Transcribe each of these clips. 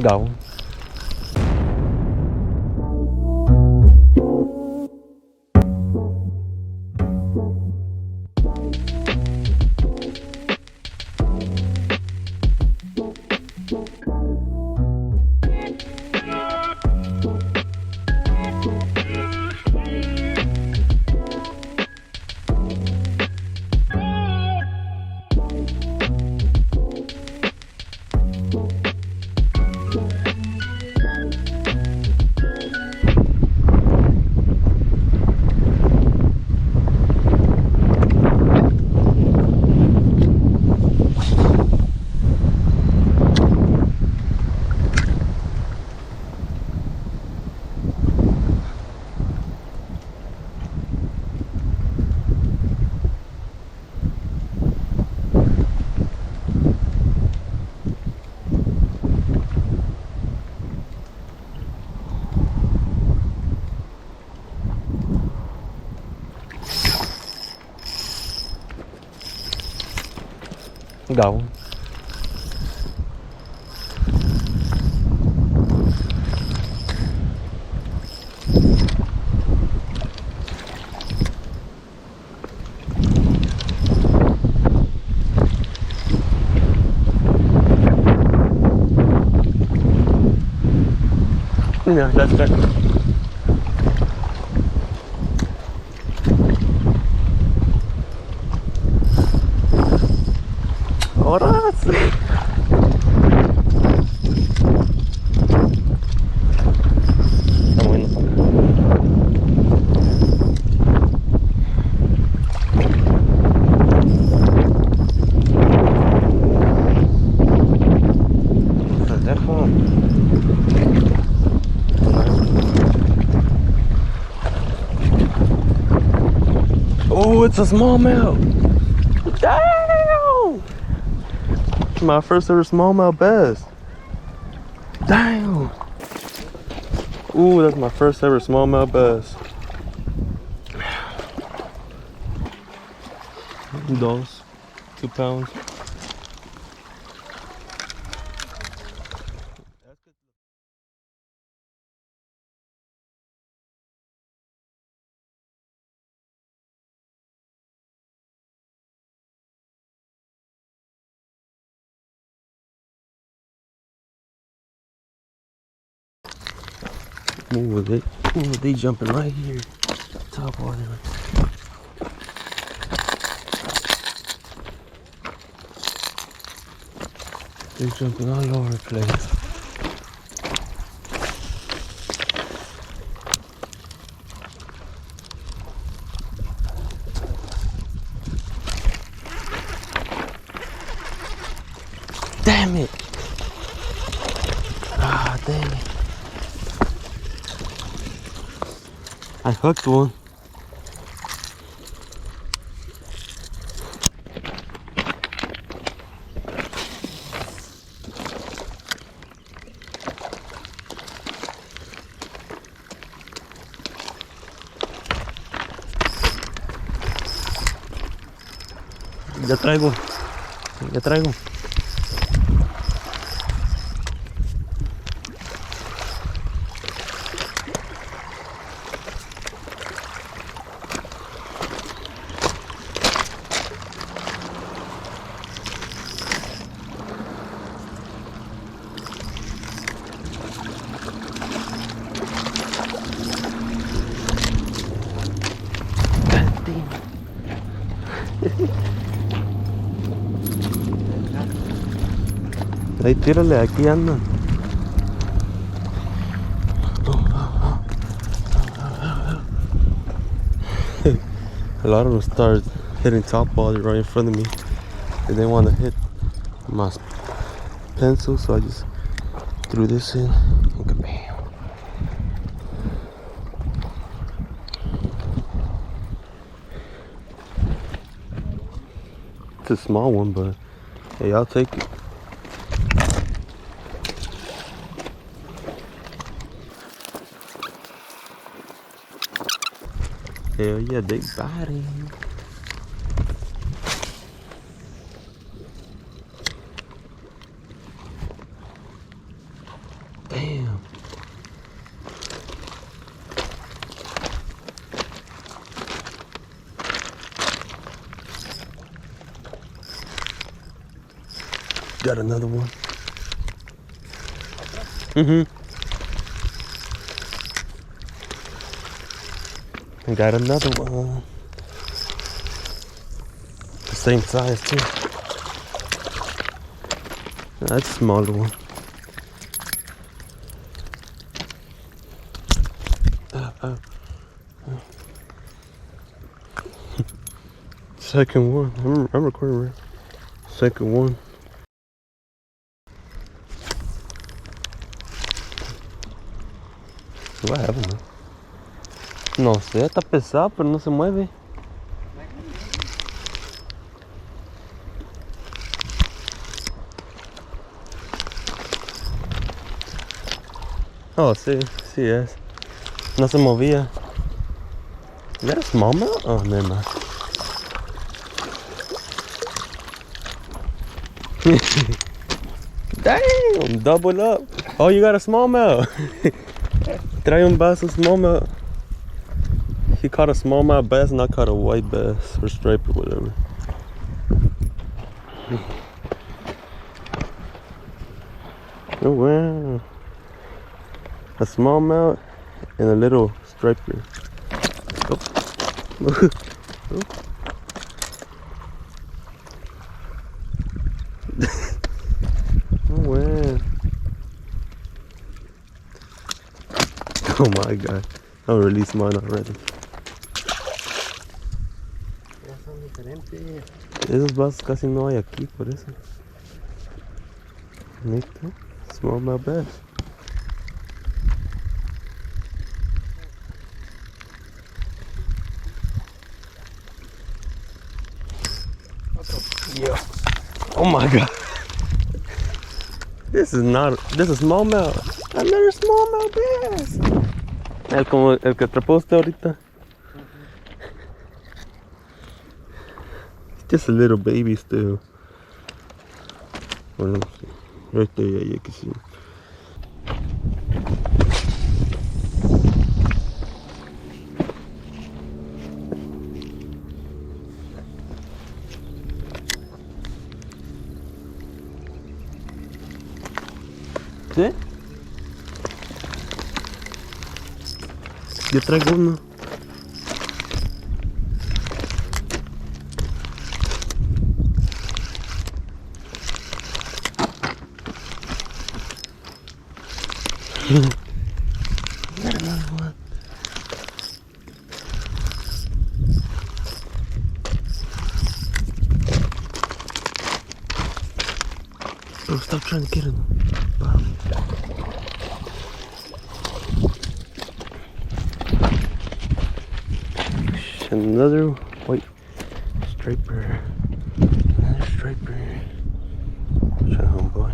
Got one. Got one. Yeah, that's that. Horas. Está bueno. Se deja. Oh, it's a smallmouth. Damn! My first ever smallmouth bass. Damn! Ooh, that's my first ever smallmouth bass. Those 2 pounds. Ooh, they jumping right here. Top water. They're jumping all over the place. Damn it! Ah, dang it. I hooked one. Ya traigo. Ahí tírale, aquí andan. A lot of them start hitting top water right in front of me. They didn't want to hit my pencil, so I just threw this in. And bam. It's a small one, but hey, I'll take it. Hell yeah, they biting. Got another one. Mm-hmm. I got another one. The same size too. That's a smaller one. Second one. I'm recording right. Second one. What happened? No sé, está pesado, pero no se mueve. Oh, sí, sí es. No se movía. Is that a smallmouth? Oh, never mind. Damn, double up. Oh, you got a smallmouth. Trae un vaso smallmouth. He caught a smallmouth bass and I caught a white bass or stripe or whatever. Oh wow. A smallmouth and a little striper. Oh. Oh. Oh wow. Oh my god. I'll release mine already. Esos vasos casi no hay aquí, por eso. Neta, smallmouth bass. Yeah. Oh my god. This is smallmouth. Another smallmouth bass. Como el que atrapó usted ahorita. It's just a little baby still. Well, right there, yeah, you can see. ¿Sí? Yo traigo uno. Got another one. Oh, stop trying to get him. Another white striper. Another striper. Show homeboy.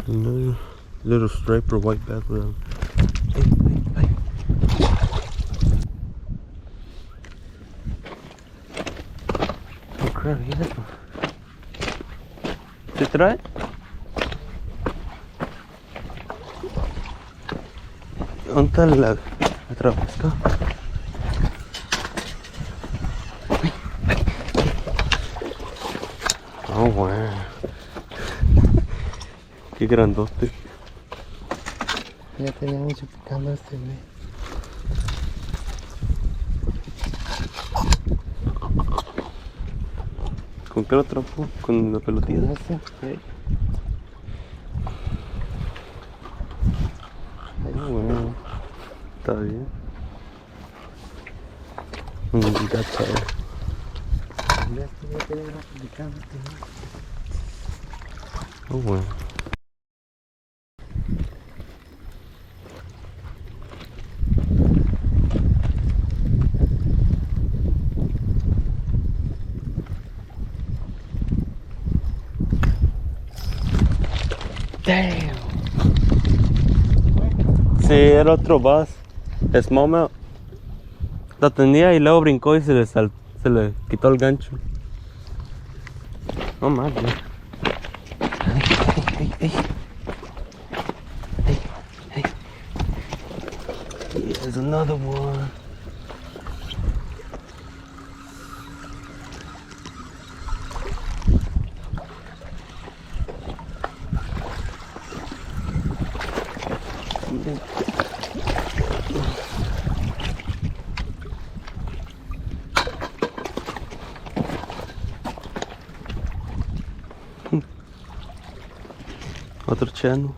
Another little striper white background. Hey. Oh crap, yeah. ¿Se trae? ¿Dónde está la otra pesca? Oh wow. Qué grandote. Ya tenía mucho picando este güey. ¿Con qué lo atrapó? ¿Con la pelotita? Con ese, sí. Oh, bueno. Está bien. Ya está. Ya tenía rato picando este güey. Oh bueno. Damn. Sí, era otro bass. Smallmouth. Lo tenía y luego brincó y se se le quitó el gancho. No más, ya. Hey. Here's another one. Otro channel.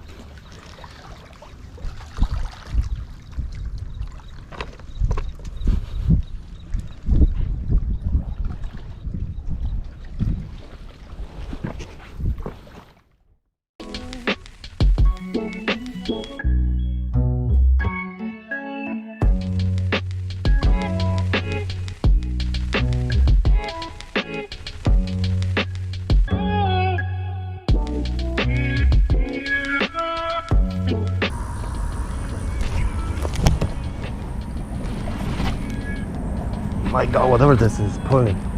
My God, whatever this is, pulling.